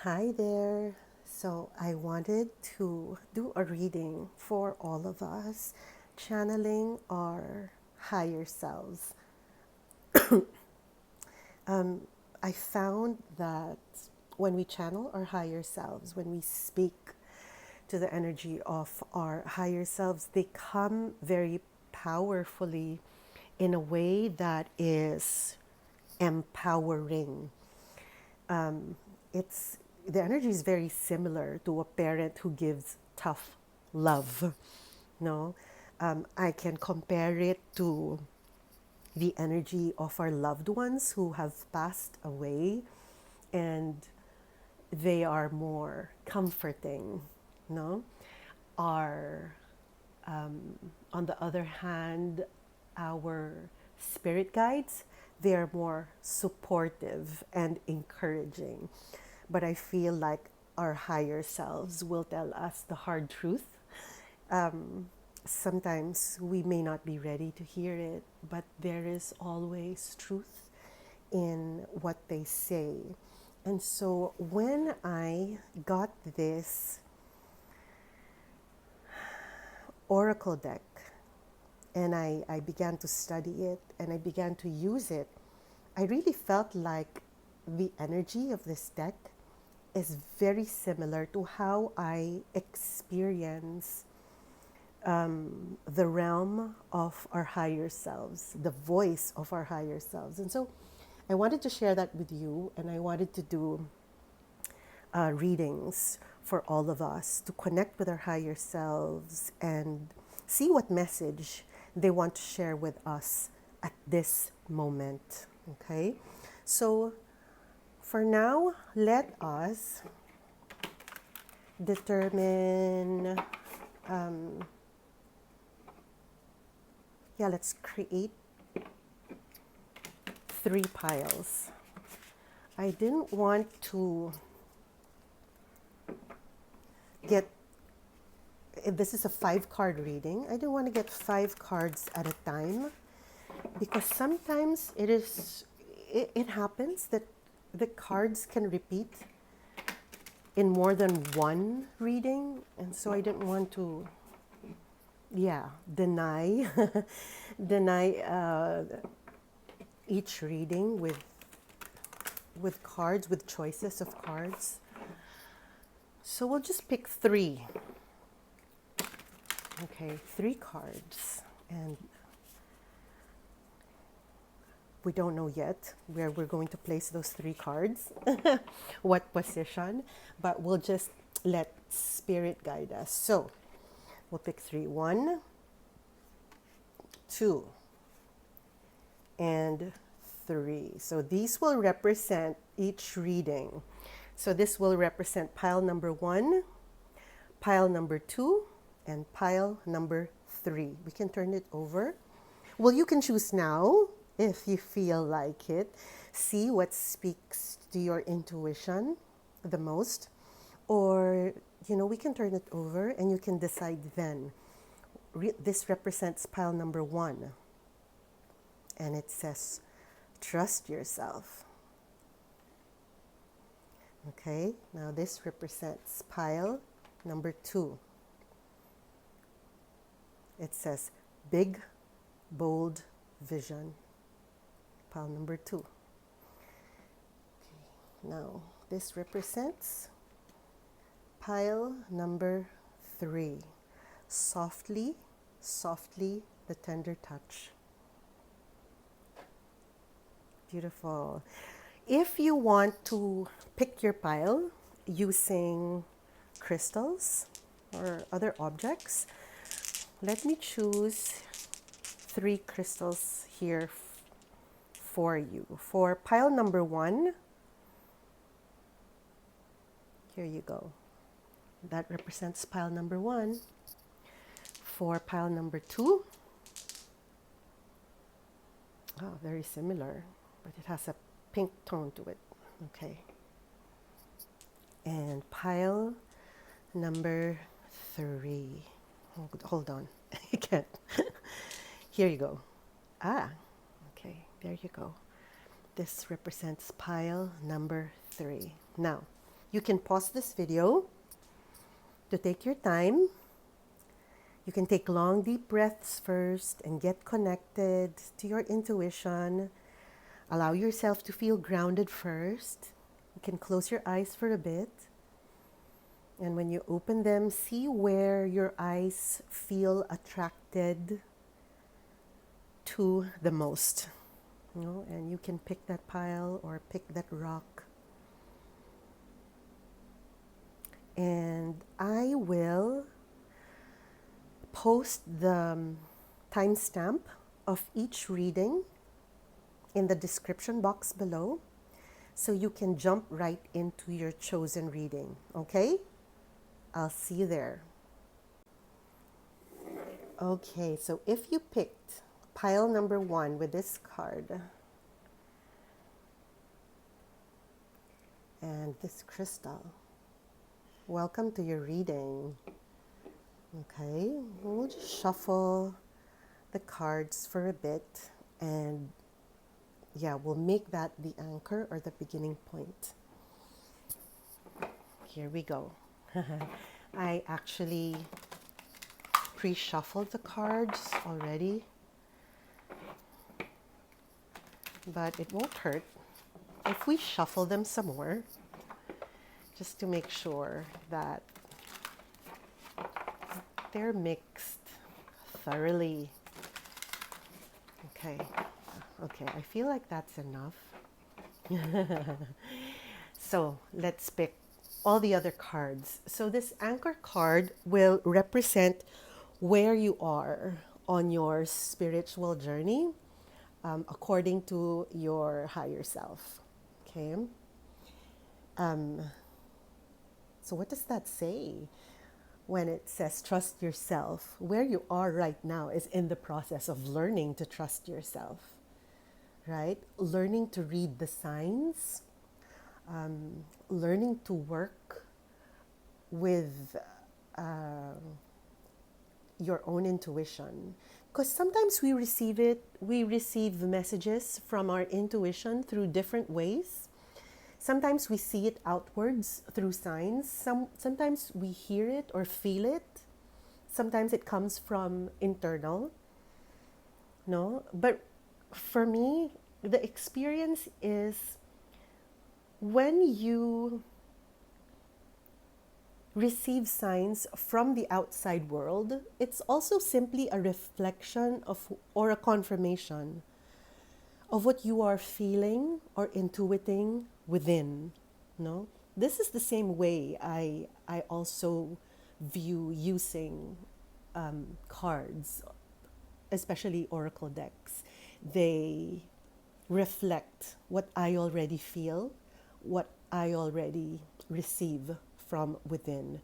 Hi there. So, I wanted to do a reading for all of us, channeling our higher selves. I found that when we channel our higher selves, when we speak to the energy of our higher selves, they come very powerfully in a way that is empowering. It's the energy is very similar to a parent who gives tough love. No, I can compare it to the energy of our loved ones who have passed away, and they are more comforting. No, our on the other hand, our spirit guides, they are more supportive and encouraging. But I feel like our higher selves will tell us the hard truth. Sometimes we may not be ready to hear it, but there is always truth in what they say. And so when I got this oracle deck and I began to study it and I began to use it, I really felt like the energy of this deck is very similar to how I experience the realm of our higher selves, the voice of our higher selves. And so I wanted to share that with you, and I wanted to do readings for all of us to connect with our higher selves and see what message they want to share with us at this moment. Okay? So for now, let us determine, let's create 3 piles. I didn't want to get, if this is a 5 card reading, I didn't want to get 5 cards at a time because sometimes it happens that the cards can repeat in more than one reading, and so I didn't want to deny deny each reading with cards, with choices of cards. So we'll just pick 3. Okay, 3 cards, and we don't know yet where we're going to place those 3 cards, what position, but we'll just let spirit guide us. So we'll pick 3. 1, 2, and 3. So these will represent each reading. So this will represent pile number 1, pile number 2, and pile number 3. We can turn it over. Well, you can choose now if you feel like it. See what speaks to your intuition the most. Or, we can turn it over and you can decide then. This represents pile number 1. And it says, trust yourself. Okay, now this represents pile number 2. It says, big, bold vision. Pile number 2. Okay, now this represents pile number 3. Softly, softly, the tender touch. Beautiful. If you want to pick your pile using crystals or other objects, let me choose 3 crystals here for you. For pile number 1, here you go. That represents pile number 1. For pile number 2, very similar, but it has a pink tone to it. Okay. And pile number 3. Hold on. I can't. Here you go. Okay. There you go. This represents pile number 3. Now, You can pause this video to take your time. You can take long, deep breaths first and get connected to your intuition. Allow yourself to feel grounded first. You can close your eyes for a bit. And when you open them, see where your eyes feel attracted to the most. And you can pick that pile or pick that rock. And I will post the timestamp of each reading in the description box below so you can jump right into your chosen reading. Okay? I'll see you there. Okay, so if you picked pile number 1 with this card and this crystal, welcome to your reading. Okay, we'll just shuffle the cards for a bit and we'll make that the anchor or the beginning point. Here we go. I actually pre-shuffled the cards already, but it won't hurt if we shuffle them some more just to make sure that they're mixed thoroughly. Okay, I feel like that's enough. So let's pick all the other cards. So this anchor card will represent where you are on your spiritual journey according to your higher self. Okay. So what does that say when it says trust yourself? Where you are right now is in the process of learning to trust yourself, right? Learning to read the signs, learning to work with your own intuition. Because sometimes we receive messages from our intuition through different ways. Sometimes we see it outwards through signs. Sometimes we hear it or feel it. Sometimes it comes from internal. No, but for me, the experience is when you receive signs from the outside world, it's also simply a reflection of or a confirmation of what you are feeling or intuiting within. No, this is the same way I also view using cards, especially oracle decks. They reflect what I already feel, what I already receive from within.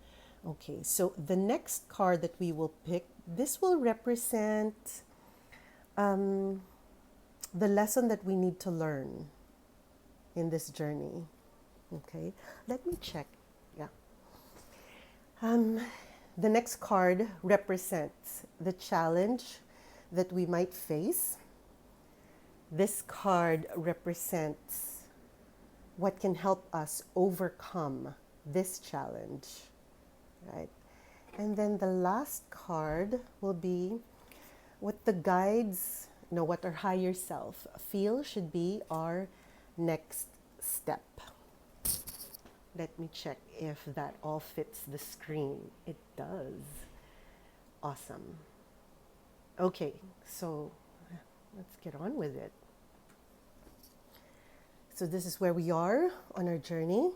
Okay, so the next card that we will pick, this will represent the lesson that we need to learn in this journey. Okay, let me check. Yeah. The next card represents the challenge that we might face. This card represents what can help us overcome this challenge, right? And then the last card will be what the guides, what our higher self feel should be our next step. Let me check if that all fits the screen. It does. Awesome. Okay, so let's get on with it. So this is where we are on our journey.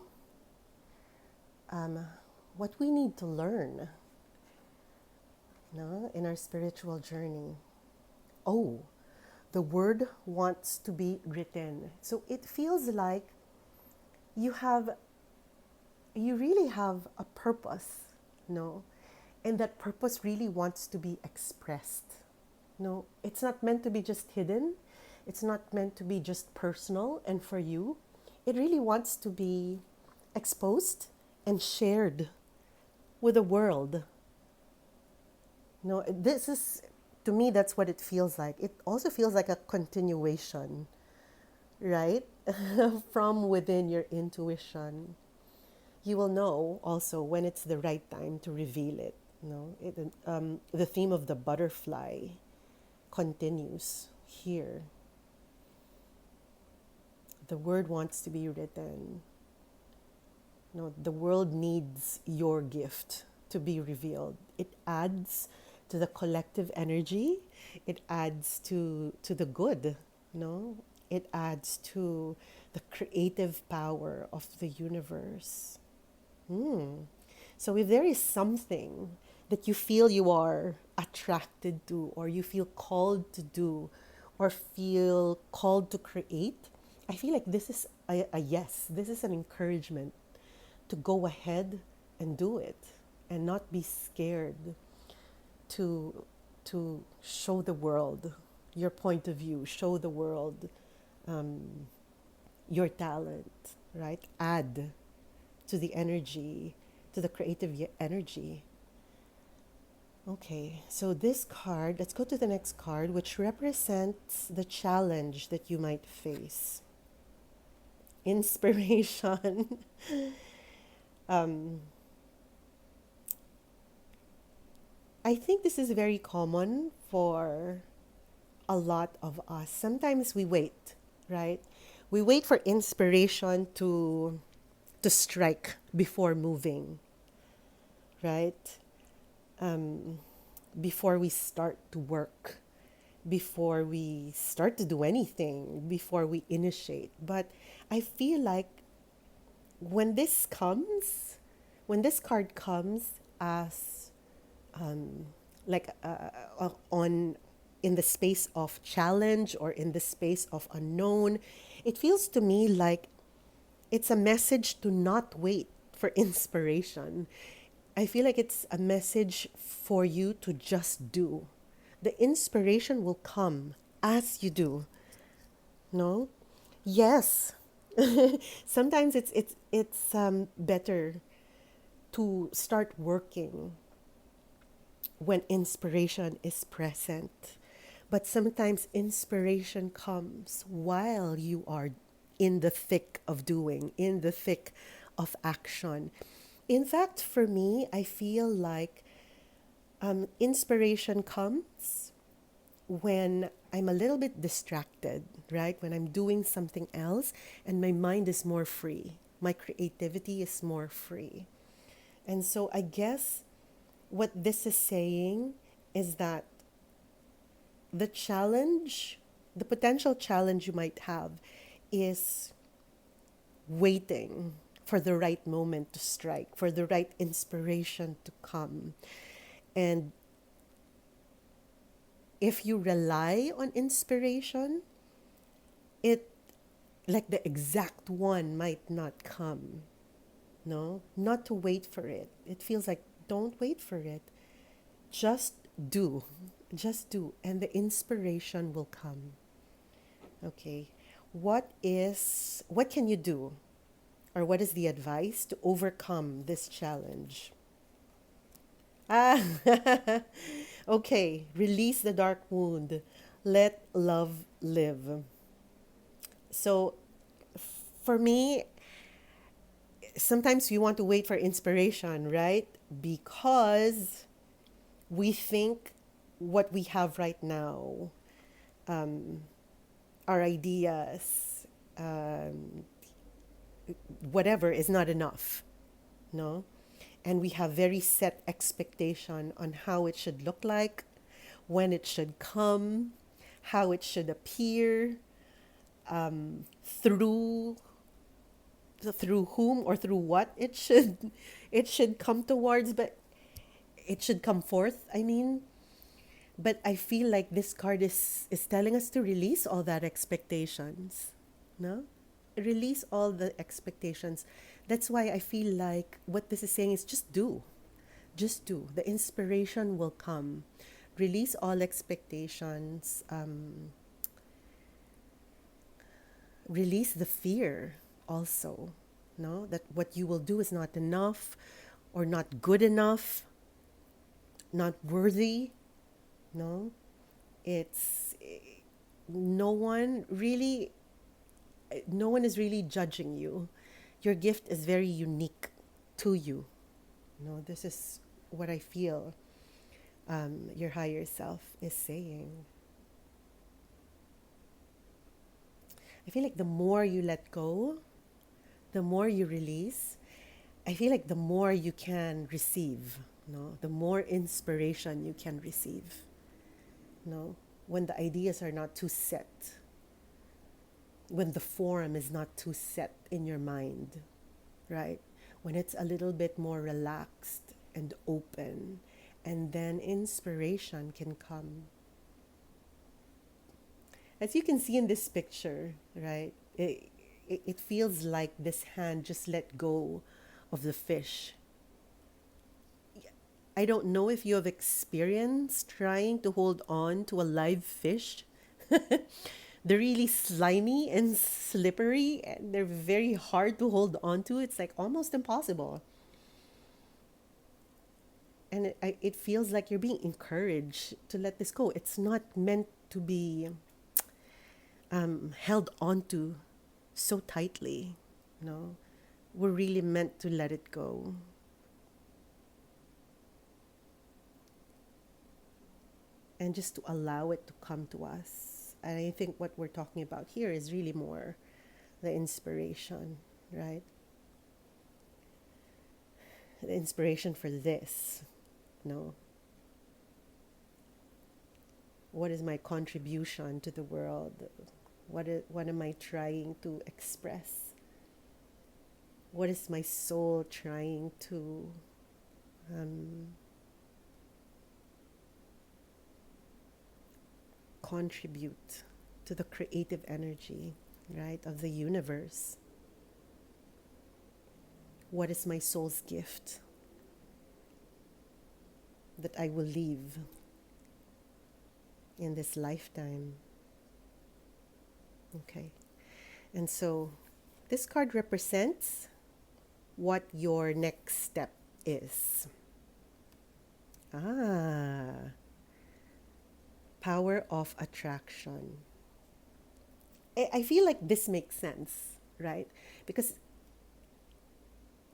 What we need to learn in our spiritual journey. Oh, the word wants to be written. So it feels like you really have a purpose, and that purpose really wants to be expressed. No, it's not meant to be just hidden. It's not meant to be just personal and for you. It really wants to be exposed and shared with the world. This is, to me, that's what it feels like. It also feels like a continuation, right? From within your intuition. You will know also when it's the right time to reveal it. The theme of the butterfly continues here. The word wants to be written. The world needs your gift to be revealed. It adds to the collective energy. It adds to the good. It adds to the creative power of the universe. So if there is something that you feel you are attracted to, or you feel called to do, or feel called to create, I feel like this is a yes. This is an encouragement to go ahead and do it, and not be scared to show the world your point of view, show the world your talent, right? Add to the energy, to the creative energy. Okay, so this card, let's go to the next card, which represents the challenge that you might face. Inspiration. I think this is very common for a lot of us. Sometimes we wait, right? We wait for inspiration to strike before moving, right? Before we start to work, before we start to do anything, before we initiate. But I feel like when this comes, when this card comes as like on in the space of challenge or in the space of unknown, it feels to me like it's a message to not wait for inspiration. I feel like it's a message for you to just do. The inspiration will come as you do. No? Yes. Sometimes it's better to start working when inspiration is present. But sometimes inspiration comes while you are in the thick of doing, in the thick of action. In fact, for me, I feel like inspiration comes when I'm a little bit distracted, right? When I'm doing something else and my mind is more free, my creativity is more free. And so I guess what this is saying is that the challenge, the potential challenge you might have is waiting for the right moment to strike, for the right inspiration to come. And if you rely on inspiration, it like the exact one might not come. No, not to wait for it. It feels like don't wait for it. Just do. Just do. And the inspiration will come. Okay. What can you do? Or what is the advice to overcome this challenge? Ah, okay. Release the dark wound. Let love live. So, for me, sometimes we want to wait for inspiration, right? Because we think what we have right now, our ideas, whatever, is not enough. No? And we have very set expectation on how it should look like, when it should come, how it should appear, through through whom or through what it should come towards, but it should come forth, I mean. But I feel like this card is telling us to release all that expectations. No? Release all the expectations. That's why I feel like what this is saying is just do. Just do. The inspiration will come. Release all expectations. Release the fear also. No? That what you will do is not enough, or not good enough, not worthy. No? It's no one really no one is really judging you. Your gift is very unique. to you. This is what I feel your higher self is saying. I feel like the more you let go, the more you release, I feel like the more you can receive, the more inspiration you can receive, when the ideas are not too set, when the form is not too set in your mind, right? When it's a little bit more relaxed and open, and then inspiration can come. As you can see in this picture, right? It feels like this hand just let go of the fish. I don't know if you have experienced trying to hold on to a live fish. They're really slimy and slippery, and they're very hard to hold on to. It's like almost impossible. And it feels like you're being encouraged to let this go. It's not meant to be held onto so tightly. We're really meant to let it go. And just to allow it to come to us. And I think what we're talking about here is really more the inspiration, right? The inspiration for this, what is my contribution to the world? What am I trying to express? What is my soul trying to contribute to the creative energy, right, of the universe? What is my soul's gift that I will leave in this lifetime? Okay. And so this card represents what your next step is. Power of attraction. I feel like this makes sense, right? Because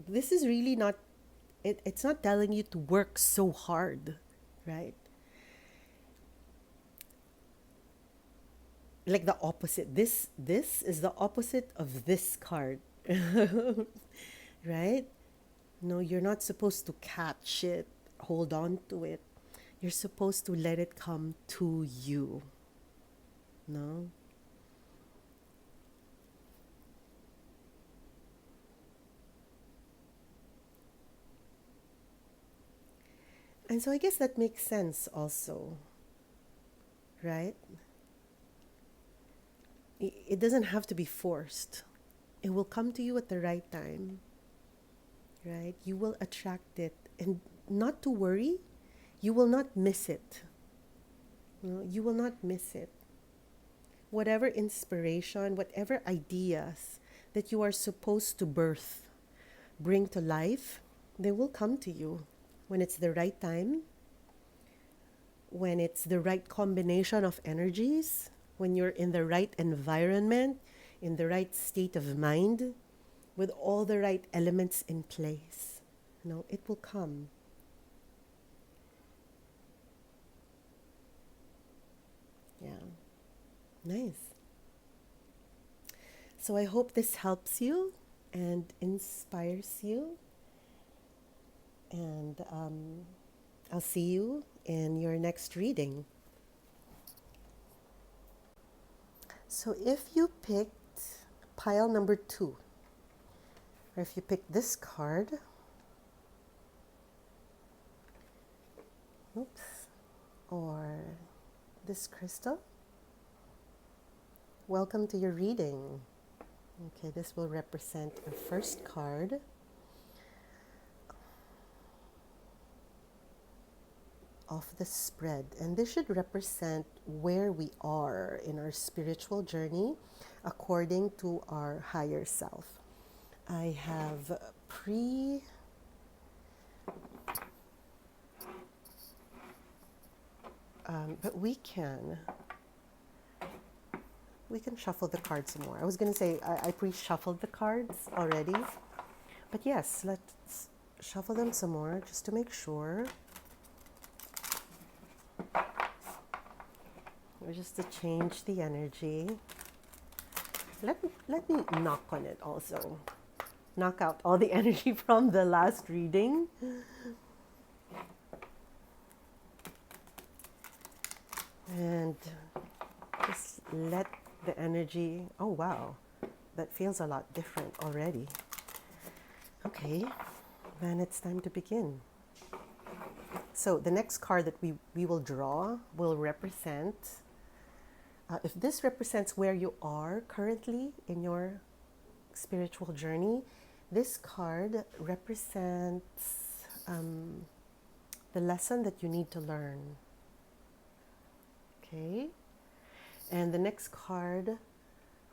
this is really not, it's not telling you to work so hard, right? Like the opposite. This is the opposite of this card. Right? No, you're not supposed to catch it, hold on to it. You're supposed to let it come to you. No? And so I guess that makes sense also, right? It doesn't have to be forced. It will come to you at the right time, right? You will attract it, and not to worry, you will not miss it. You will not miss it. Whatever inspiration, whatever ideas that you are supposed to bring to life, they will come to you when it's the right time, when it's the right combination of energies, when you're in the right environment, in the right state of mind, with all the right elements in place. It will come. Yeah. Nice. So I hope this helps you and inspires you. And I'll see you in your next reading. So if you picked pile number 2, or if you picked this card, or this crystal, welcome to your reading. Okay, this will represent your first card. Of the spread, and this should represent where we are in our spiritual journey according to our higher self. I have but we can shuffle the cards some more. I was going to say I pre-shuffled the cards already, But yes, let's shuffle them some more just to make sure. Or just to change the energy. Let me knock on it also. Knock out all the energy from the last reading. And just let the energy, oh wow, that feels a lot different already. Okay, then it's time to begin. So the next card that we will draw will represent, if this represents where you are currently in your spiritual journey, this card represents the lesson that you need to learn. Okay, and the next card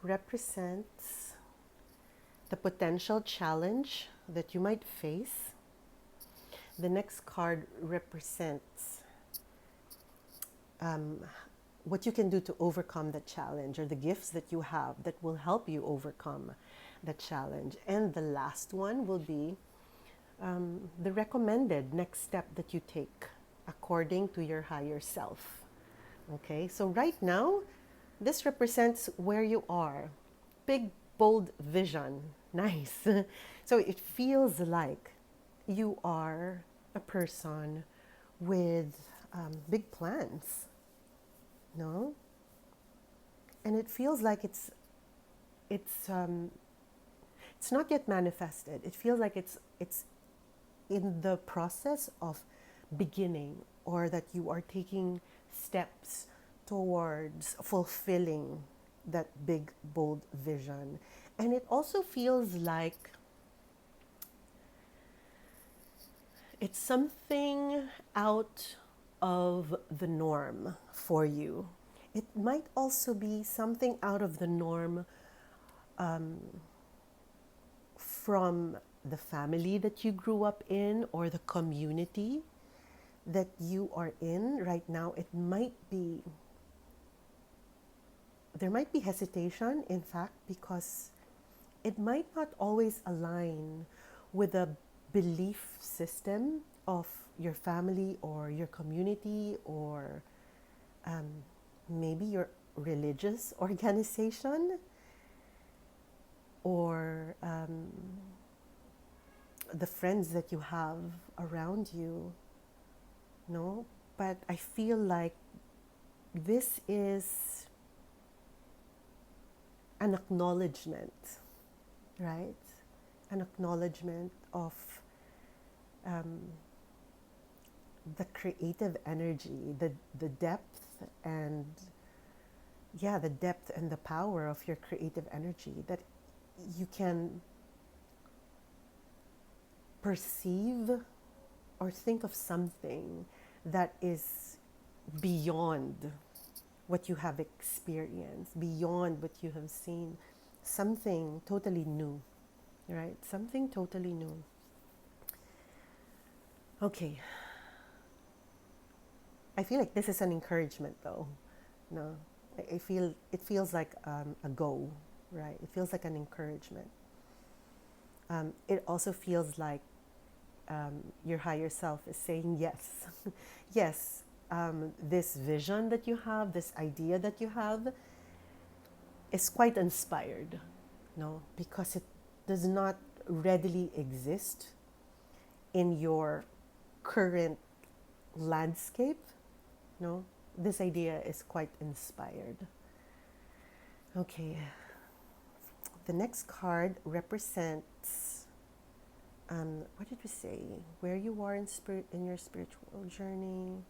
represents the potential challenge that you might face. The next card represents what you can do to overcome the challenge, or the gifts that you have that will help you overcome the challenge. And the last one will be the recommended next step that you take according to your higher self. Okay, so right now, this represents where you are. Big, bold vision. Nice. So it feels like you are a person with big plans, no? And it feels like it's not yet manifested. It feels like it's in the process of beginning, or that you are taking steps towards fulfilling that big, bold vision. And it also feels like it's something out of the norm for you. It might also be something out of the norm from the family that you grew up in, or the community that you are in right now. It might be, there might be hesitation, in fact, because it might not always align with the belief system of your family or your community, or maybe your religious organization, or the friends that you have around you. No, but I feel like this is an acknowledgement, right? An acknowledgement of the creative energy, the depth and, yeah, the depth and the power of your creative energy, that you can perceive or think of something that is beyond what you have experienced, beyond what you have seen, something totally new, right? Something totally new. Okay. I feel like this is an encouragement, though. No, I feel it feels like a go, right? It feels like an encouragement. It also feels like your higher self is saying yes. Yes, this vision that you have, this idea that you have, is quite inspired, no? Because it does not readily exist in your current landscape, no? This idea is quite inspired. Okay, the next card represents, what did we say? Where you are in spirit, in your spiritual journey.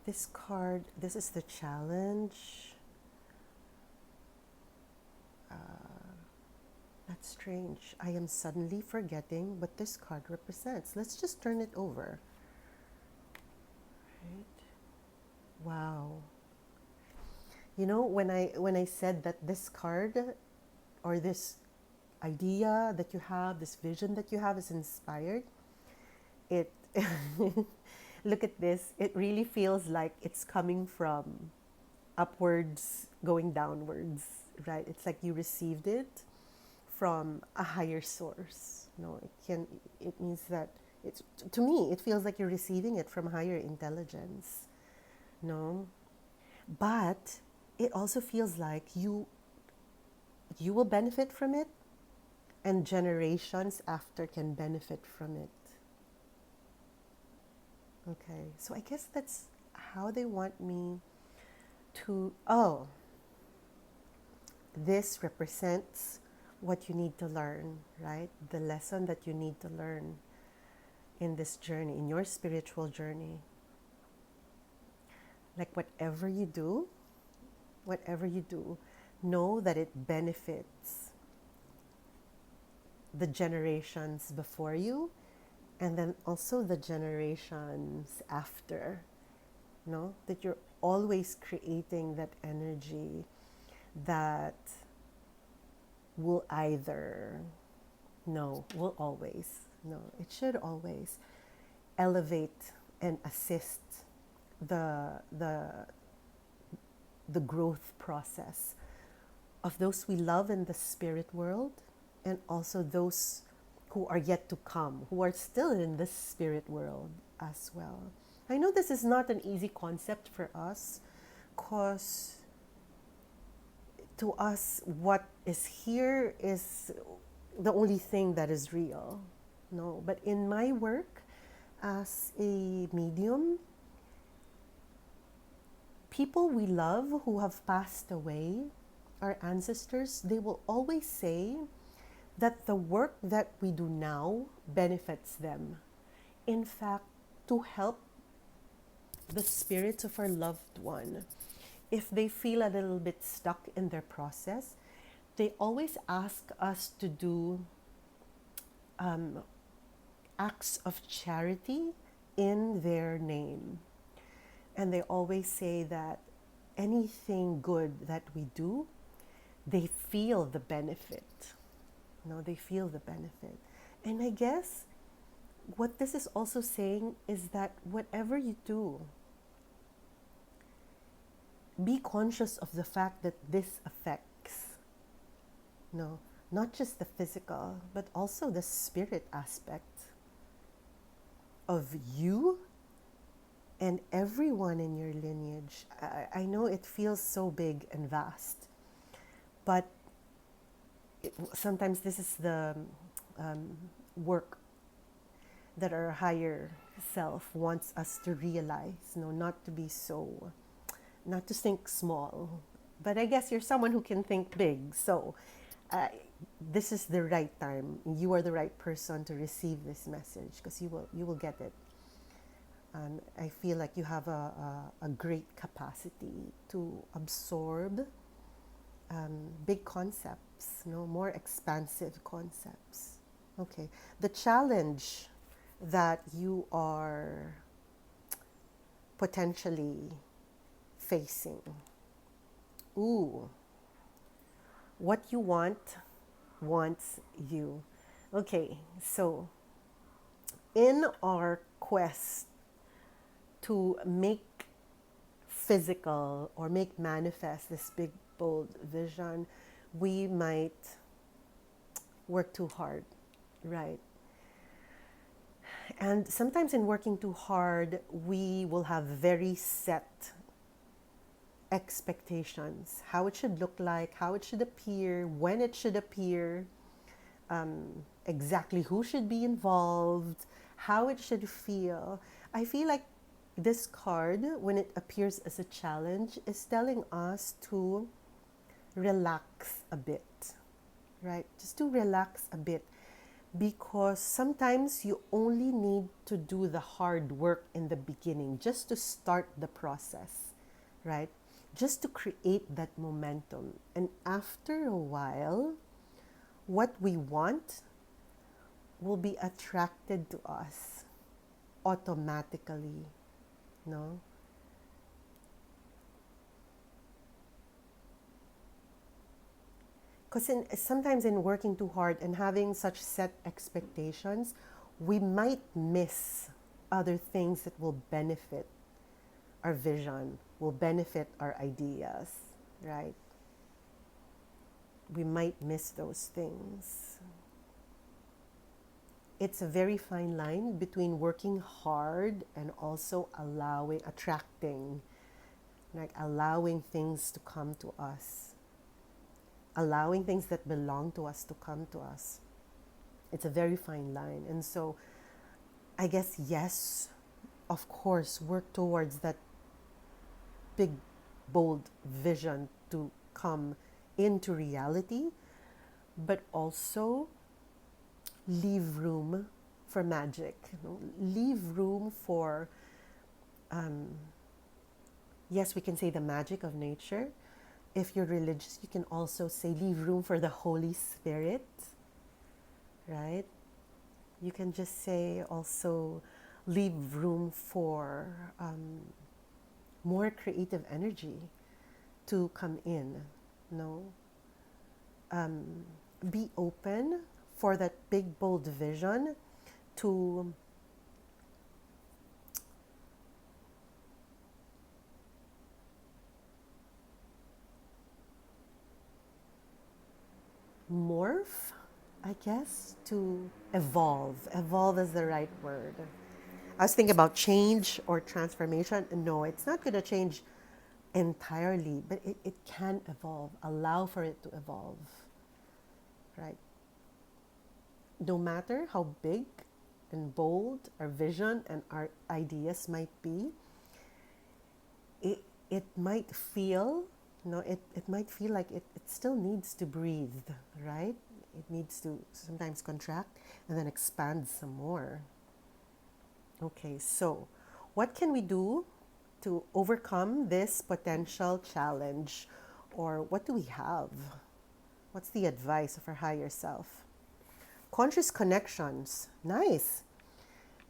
This card, this is the challenge. That's strange. I am suddenly forgetting what this card represents. Let's just turn it over. Right? Wow. You know, when I said that this card, or this idea that you have, this vision that you have, is inspired, it look at this. It really feels like it's coming from upwards, going downwards, right? It's like you received it, from a higher source. No, it means that it's, to me, it feels like you're receiving it from higher intelligence. No, but it also feels like you will benefit from it, and generations after can benefit from it. Okay, so I guess that's how they want me to. Oh, this represents what you need to learn, right? The lesson that you need to learn in this journey, in your spiritual journey. Like whatever you do, know that it benefits the generations before you, and then also the generations after. No, that you're always creating that energy that will either, no, will always, no, it should always elevate and assist the the growth process of those we love in the spirit world, and also those who are yet to come, who are still in this spirit world as well. I know this is not an easy concept for us, because to us, what is here is the only thing that is real. No, but in my work as a medium, people we love who have passed away, our ancestors, they will always say that the work that we do now benefits them. In fact, to help the spirits of our loved one, if they feel a little bit stuck in their process, they always ask us to do acts of charity in their name. And they always say that anything good that we do, they feel the benefit. No, they feel the benefit. And I guess what this is also saying is that whatever you do, be conscious of the fact that this affects, no, not just the physical, but also the spirit aspect of you and everyone in your lineage. I know it feels so big and vast, but sometimes this is the work that our higher self wants us to realize, no, not to be so, not to think small. But I guess you're someone who can think big, so this is the right time. You are the right person to receive this message, because you will get it. And I feel like you have a great capacity to absorb big concepts, no, more expansive concepts. Okay, the challenge that you are potentially facing. Ooh, what you want wants you. Okay, so in our quest to make physical or make manifest this big, bold vision, we might work too hard, right? And sometimes in working too hard, we will have very set expectations, how it should look like, how it should appear, when it should appear, exactly who should be involved, how it should feel. I feel like this card, when it appears as a challenge, is telling us to relax a bit, right? Just to relax a bit, because sometimes you only need to do the hard work in the beginning just to start the process, right? Just to create that momentum. And after a while, what we want will be attracted to us automatically, no? Because sometimes in working too hard and having such set expectations, we might miss other things that will benefit our vision, will benefit our ideas, right? we might miss those things. It's a very fine line between working hard and also attracting, like allowing things to come to us, allowing things that belong to us to come to us. It's a very fine line. And so I guess, yes, of course, work towards that big, bold vision to come into reality, but also leave room for magic. Leave room for, yes, we can say the magic of nature. If you're religious, you can also say leave room for the Holy Spirit, right? You can just say also leave room for more creative energy to come in. No, be open for that big bold vision to morph, I guess, to evolve. Evolve is the right word. I was thinking about change or transformation. No, it's not going to change entirely, but it can evolve. Allow for it to evolve, right? No matter how big and bold our vision and our ideas might be, it might feel, it might feel like it still needs to breathe, right? It needs to sometimes contract and then expand some more. Okay, so what can we do to overcome this potential challenge? Or what do we have? What's the advice of our higher self? Conscious connections. Nice.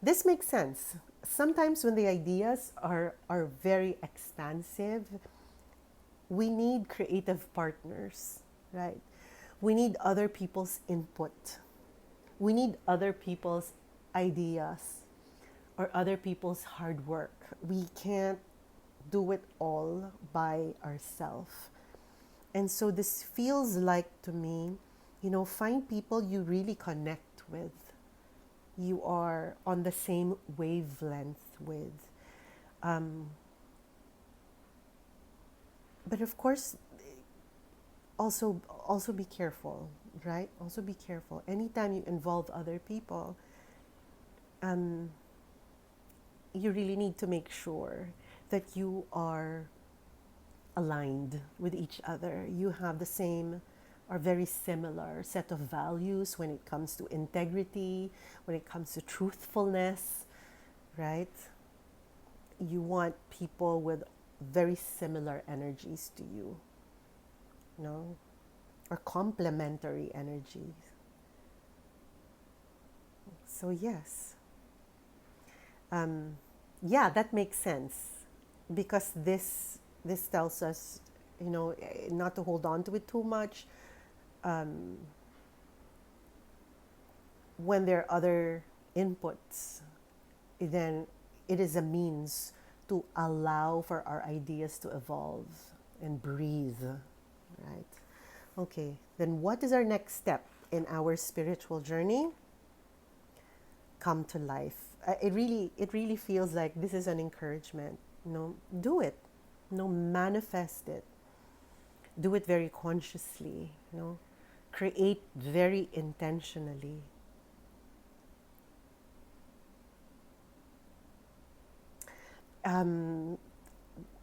This makes sense. Sometimes when the ideas are very expansive, we need creative partners, right? We need other people's input. We need other people's ideas or other people's hard work. We can't do it all by ourselves. And so this feels like to me, find people you really connect with. You are on the same wavelength with. But of course, also be careful, right? Also be careful. Anytime you involve other people, you really need to make sure that you are aligned with each other. You have the same or very similar set of values when it comes to integrity, when it comes to truthfulness, right? You want people with very similar energies to you, or complementary energies. So yes, yeah, that makes sense because this tells us, not to hold on to it too much. When there are other inputs, then it is a means to allow for our ideas to evolve and breathe, right? Okay, then what is our next step in our spiritual journey? Come to life. It really feels like this is an encouragement. Do it. Manifest it. Do it very consciously. Create very intentionally.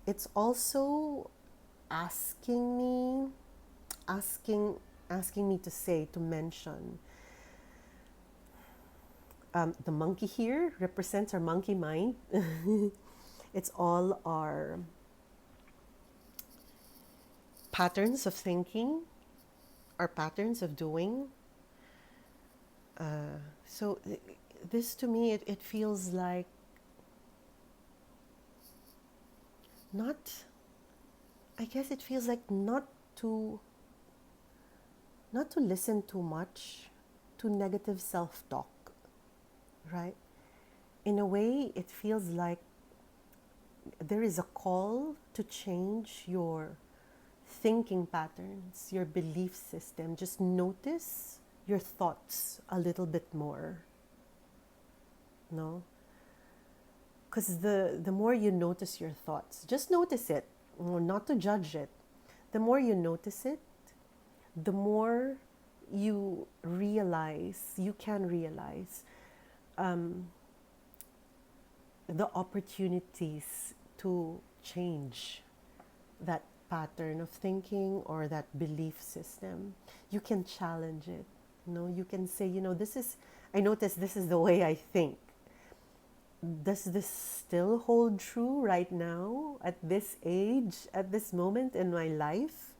It's also asking me to mention the monkey here represents our monkey mind. It's all our patterns of thinking, our patterns of doing. So this to me, it feels like I guess it feels like not to listen too much to negative self-talk, right? In a way, it feels like there is a call to change your thinking patterns, your belief system. Just notice your thoughts a little bit more. No? Because the more you notice your thoughts, just notice it, not to judge it. The more you notice it, the more you can realize the opportunities to change that pattern of thinking or that belief system. You can challenge it. You can say, I notice this is the way I think. Does this still hold true right now, at this age, at this moment in my life?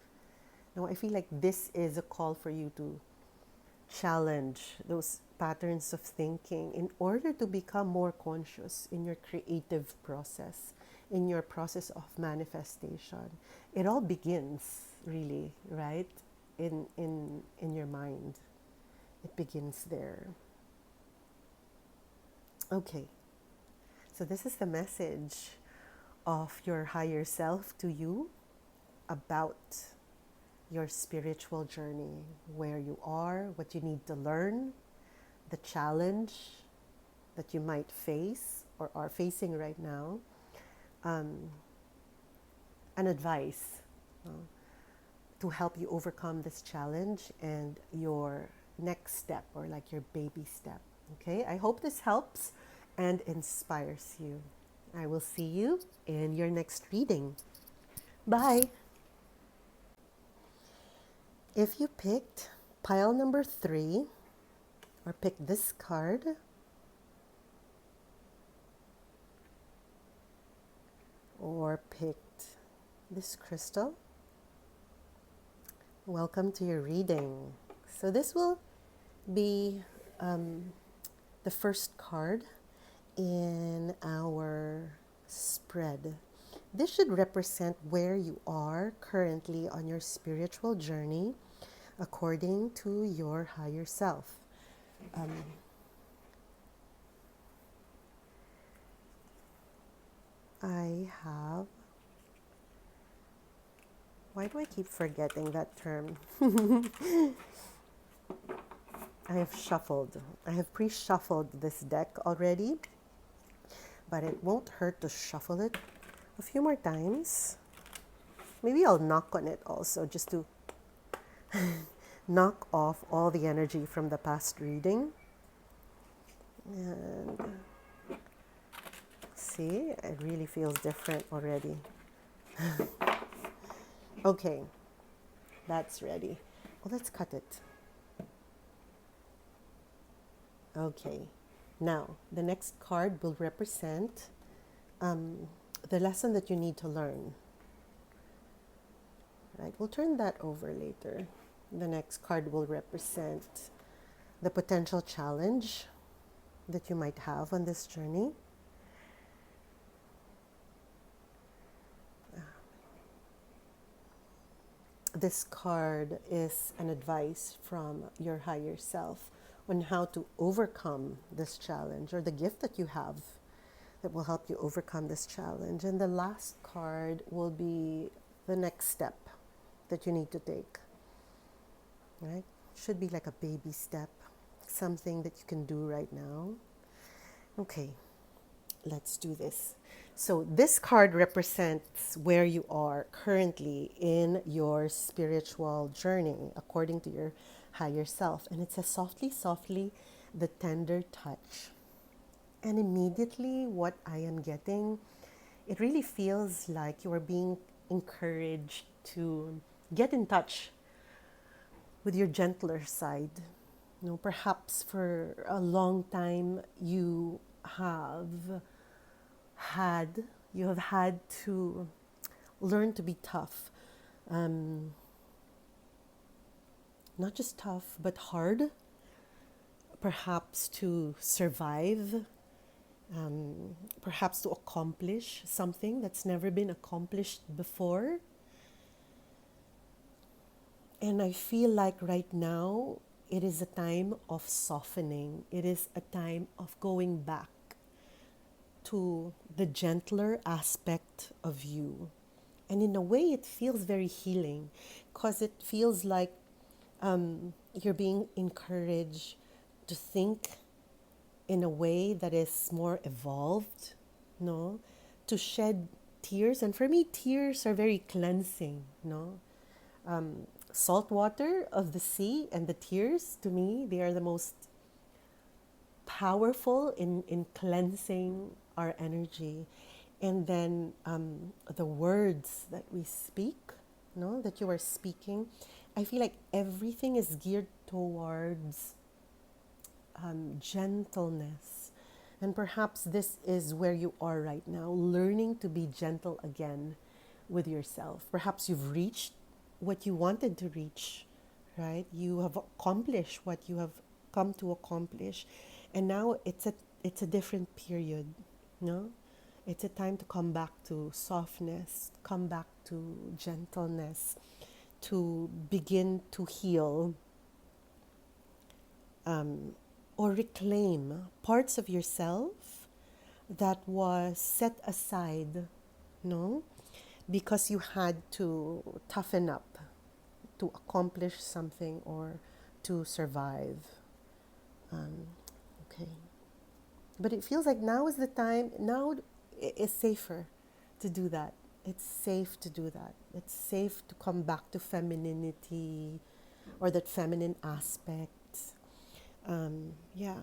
No, I feel like this is a call for you to challenge those patterns of thinking in order to become more conscious in your creative process, in your process of manifestation. It all begins, really, right? In your mind. It begins there. Okay. So this is the message of your higher self to you about your spiritual journey, where you are, what you need to learn, the challenge that you might face or are facing right now, and advice to help you overcome this challenge and your next step, or like your baby step. Okay, I hope this helps and inspires you. I will see you in your next reading. Bye. If you picked pile number 3, or picked this card, or picked this crystal, welcome to your reading. So this will be the first card in our spread. This should represent where you are currently on your spiritual journey according to your higher self. Why do I keep forgetting that term? I have pre-shuffled this deck already, but it won't hurt to shuffle it a few more times. Maybe I'll knock on it also, just to knock off all the energy from the past reading. And see, it really feels different already. Okay, that's ready. Well, let's cut it. Okay, now the next card will represent the lesson that you need to learn. Right, we'll turn that over later. The next card will represent the potential challenge that you might have on this journey. This card is an advice from your higher self on how to overcome this challenge, or the gift that you have that will help you overcome this challenge. And the last card will be the next step that you need to take. Right? Should be like a baby step, something that you can do right now. Okay, let's do this. So this card represents where you are currently in your spiritual journey according to your higher self. And it says, softly, softly, the tender touch. And immediately what I am getting, it really feels like you are being encouraged to get in touch with your gentler side. Perhaps for a long time you have had to learn to be tough. Not just tough, but hard. Perhaps to survive. Perhaps to accomplish something that's never been accomplished before. And I feel like right now it is a time of softening. It is a time of going back to the gentler aspect of you. And in a way, it feels very healing because it feels like you're being encouraged to think in a way that is more evolved, no? To shed tears. And for me, tears are very cleansing, no? Salt water of the sea and the tears, to me, they are the most powerful in cleansing our energy. And then the words that we speak, no, that you are speaking, I feel like everything is geared towards gentleness. And perhaps this is where you are right now, learning to be gentle again with yourself. Perhaps you've reached what you wanted to reach, right? You have accomplished what you have come to accomplish. And now it's a different period, no? It's a time to come back to softness, come back to gentleness, to begin to heal or reclaim parts of yourself that was set aside, no? Because you had to toughen up to accomplish something or to survive. Okay. But it feels like now is the time, now it's safer to do that. It's safe to do that. It's safe to come back to femininity or that feminine aspect. Yeah.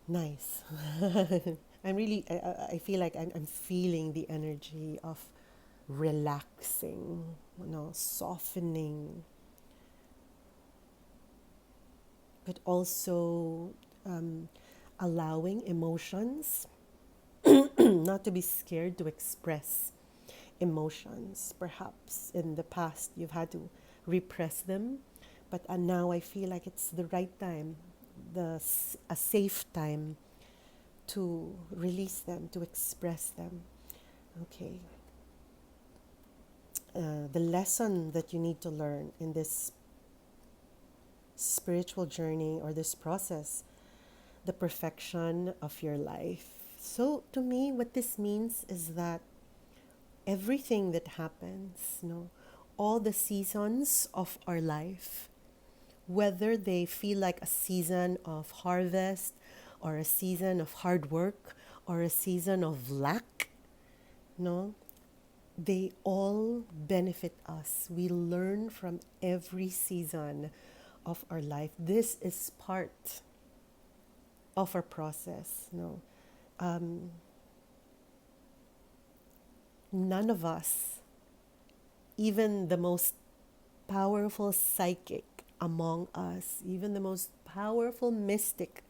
Nice. I feel like I'm feeling the energy of relaxing, softening, but also allowing emotions, not to be scared to express emotions. Perhaps in the past you've had to repress them, but now I feel like it's the right time, a safe time to release them, to express them. Okay. The lesson that you need to learn in this spiritual journey or this process, the perfection of your life. So, to me, what this means is that everything that happens, all the seasons of our life, whether they feel like a season of harvest or a season of hard work or a season of lack, no, they all benefit us. We learn from every season of our life. This is part of our process. None of us, even the most powerful psychic among us, even the most powerful mystic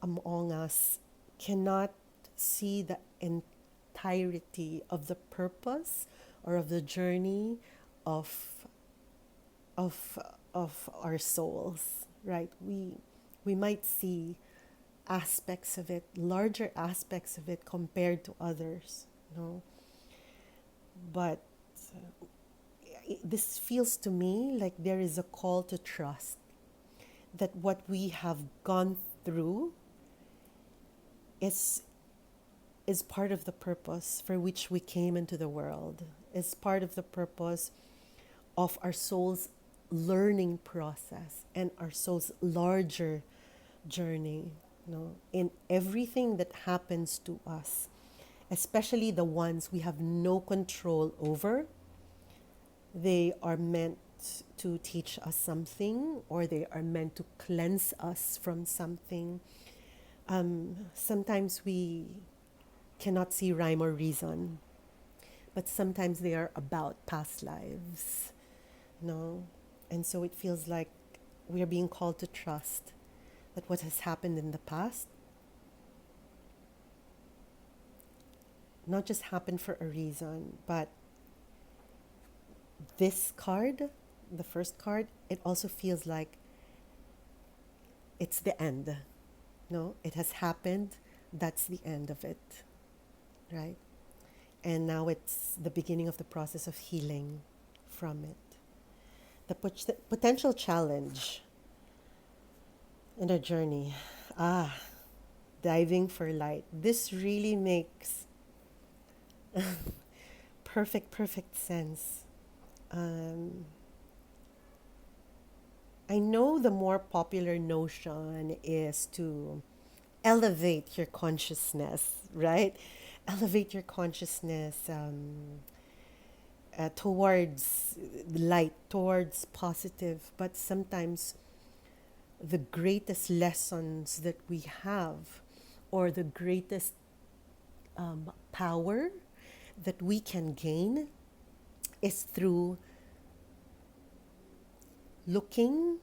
among us, cannot see the entirety of the purpose or of the journey of of of our souls, right? We might see aspects of it, larger aspects of it compared to others, but this feels to me like there is a call to trust that what we have gone through is part of the purpose for which we came into the world, is part of the purpose of our soul's learning process and our soul's larger journey. In everything that happens to us, especially the ones we have no control over, they are meant to teach us something, or they are meant to cleanse us from something. Sometimes we cannot see rhyme or reason, but sometimes they are about past lives, and so it feels like we are being called to trust that what has happened in the past not just happened for a reason, but this card, the first card, it also feels like it's the end. No, it has happened. That's the end of it, right? And now it's the beginning of the process of healing from it. The potential challenge in our journey. diving for light. This really makes perfect sense. Um, I know the more popular notion is to elevate your consciousness, right? Elevate your consciousness towards light, towards positive. But sometimes the greatest lessons that we have, or the greatest power that we can gain, is through looking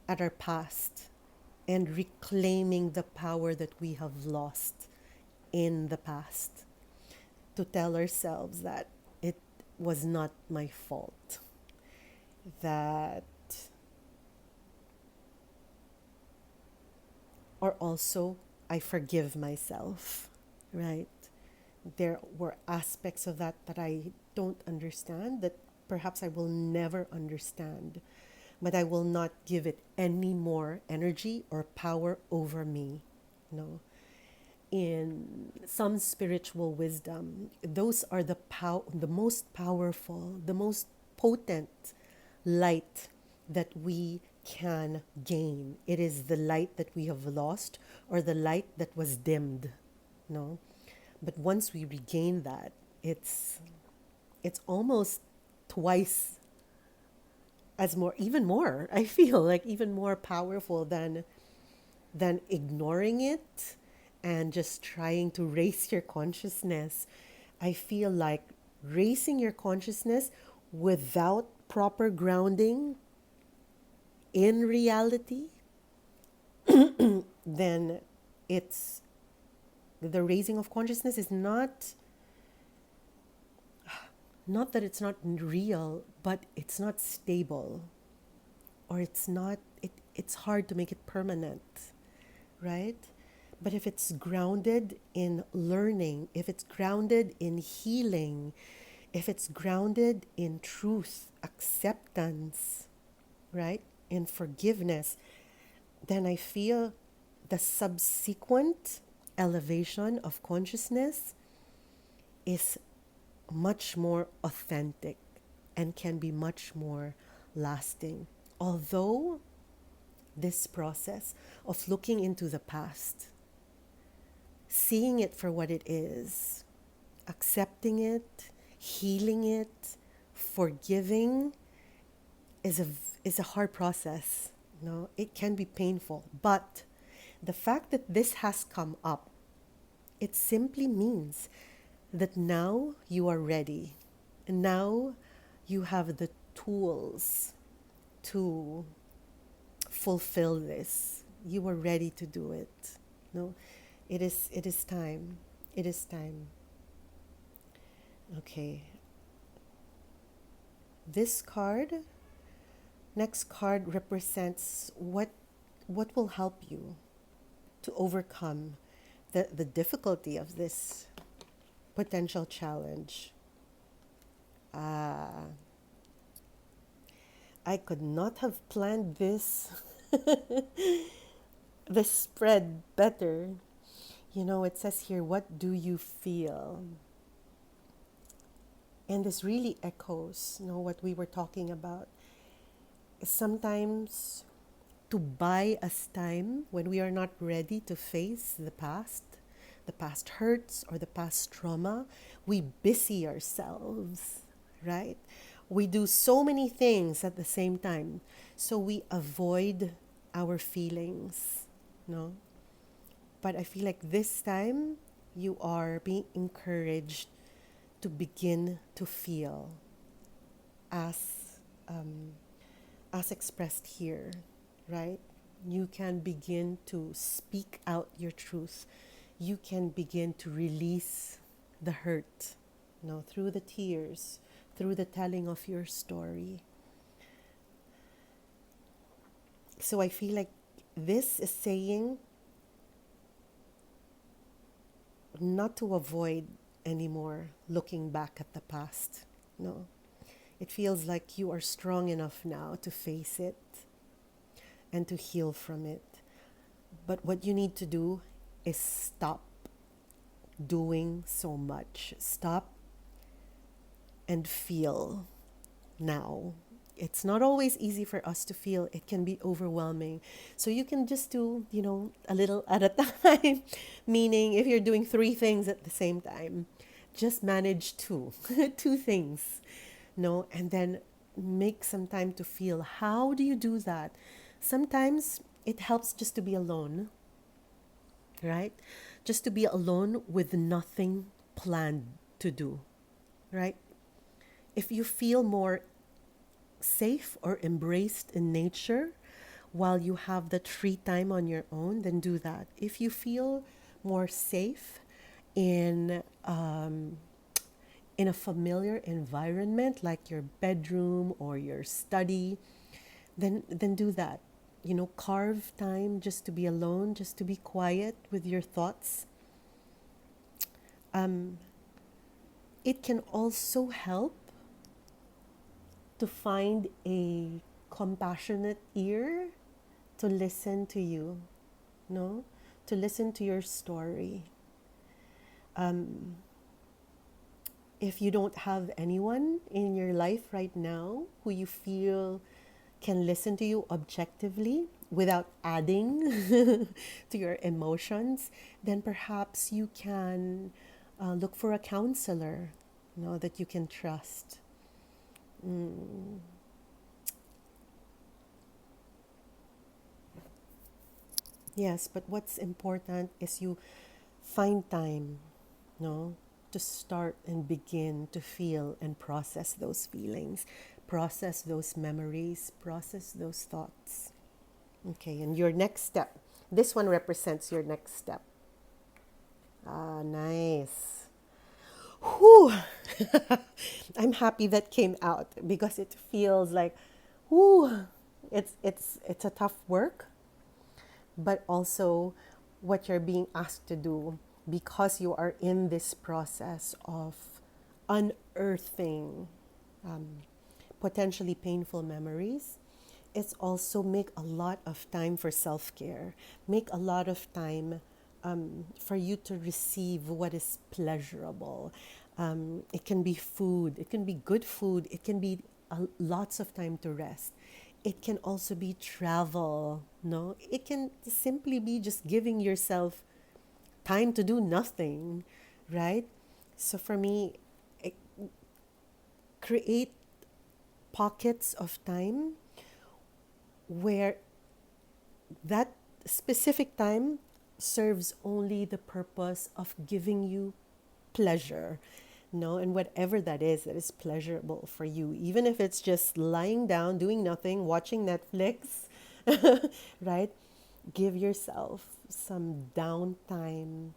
at our past and reclaiming the power that we have lost in the past, to tell ourselves that it was not my fault, that, or also, I forgive myself, right? There were aspects of that that I don't understand, that perhaps I will never understand, but I will not give it any more energy or power over me. No. In some spiritual wisdom, those are the most powerful, the most potent light that we can gain. It is the light that we have lost, or the light that was dimmed. No. But once we regain that, it's almost twice as more, even more, I feel like even more powerful than ignoring it and just trying to raise your consciousness. I feel like raising your consciousness without proper grounding in reality, then it's the raising of consciousness is not that it's not real, but it's not stable, or it's hard to make it permanent, right? But if it's grounded in learning, if it's grounded in healing, if it's grounded in truth, acceptance, right, in forgiveness, then I feel the subsequent elevation of consciousness is much more authentic and can be much more lasting. Although this process of looking into the past, seeing it for what it is, accepting it, healing it, forgiving, is a hard process. No, it can be painful, but the fact that this has come up, it simply means that now you are ready. And now you have the tools to fulfill this. You are ready to do it. No, it is time. It is time. Okay. This card, next card, represents what will help you to overcome the difficulty of this potential challenge. I could not have planned this this spread better. You know, it says here, what do you feel? And this really echoes, you know, what we were talking about. Sometimes, to buy us time when we are not ready to face the past hurts or the past trauma, we busy ourselves, right? We do so many things at the same time, so we avoid our feelings, no? But I feel like this time you are being encouraged to begin to feel as expressed here, right? You can begin to speak out your truth. You can begin to release the hurt, you know, through the tears, through the telling of your story. So I feel like this is saying not to avoid anymore looking back at the past. No. It feels like you are strong enough now to face it and to heal from it. But what you need to do is stop doing so much. Stop and feel now. It's not always easy for us to feel. It can be overwhelming. So you can just do, a little at a time. Meaning, if you're doing three things at the same time, just manage two, two things, no, and then make some time to feel. How do you do that? Sometimes it helps just to be alone, right? Just to be alone with nothing planned to do, right? If you feel more safe or embraced in nature while you have that free time on your own, then do that. If you feel more safe in a familiar environment like your bedroom or your study, then do that. Carve time just to be alone, just to be quiet with your thoughts. It can also help to find a compassionate ear to listen to you, no? To listen to your story. If you don't have anyone in your life right now who you feel can listen to you objectively without adding to your emotions, then perhaps you can look for a counselor, that you can trust. Yes, but what's important is you find time, no, to start and begin to feel and process those feelings, process those memories, process those thoughts. Okay, and your next step. This one represents your next step. Ah, nice. Whew. I'm happy that came out because it feels like, whew, it's a tough work, but also what you're being asked to do because you are in this process of unearthing potentially painful memories. It's also make a lot of time for self-care, make a lot of time for you to receive what is pleasurable. It can be food, it can be good food, it can be lots of time to rest. It can also be travel, no? It can simply be just giving yourself time to do nothing, right? So for me, create pockets of time where that specific time serves only the purpose of giving you pleasure, no, and whatever that is pleasurable for you, even if it's just lying down doing nothing watching Netflix, right? Give yourself some downtime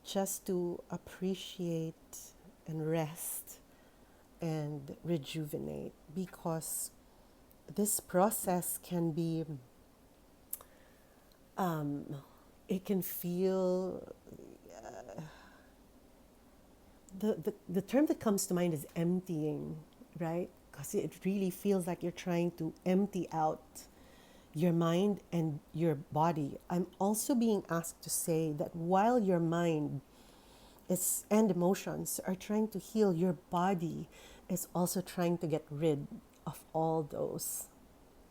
just to appreciate and rest and rejuvenate, because this process can be it can feel the term that comes to mind is emptying, right? Because it really feels like you're trying to empty out your mind and your body. I'm also being asked to say that while your mind is and emotions are trying to heal, your body is also trying to get rid of all those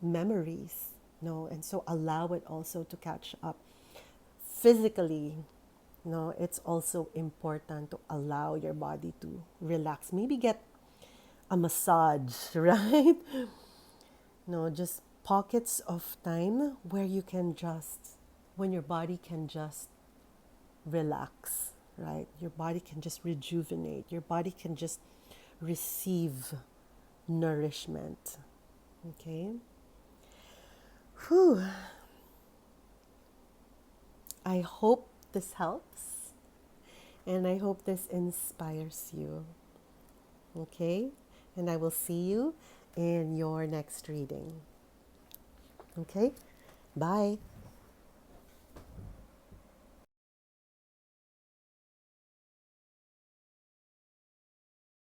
memories, no, and so allow it also to catch up physically. No, it's also important to allow your body to relax. Maybe get a massage, right? No, just pockets of time where you can just, when your body can just relax, right? Your body can just rejuvenate. Your body can just receive nourishment. Okay? Whew. I hope this helps and I hope this inspires you. Okay? And I will see you in your next reading. Okay? Bye.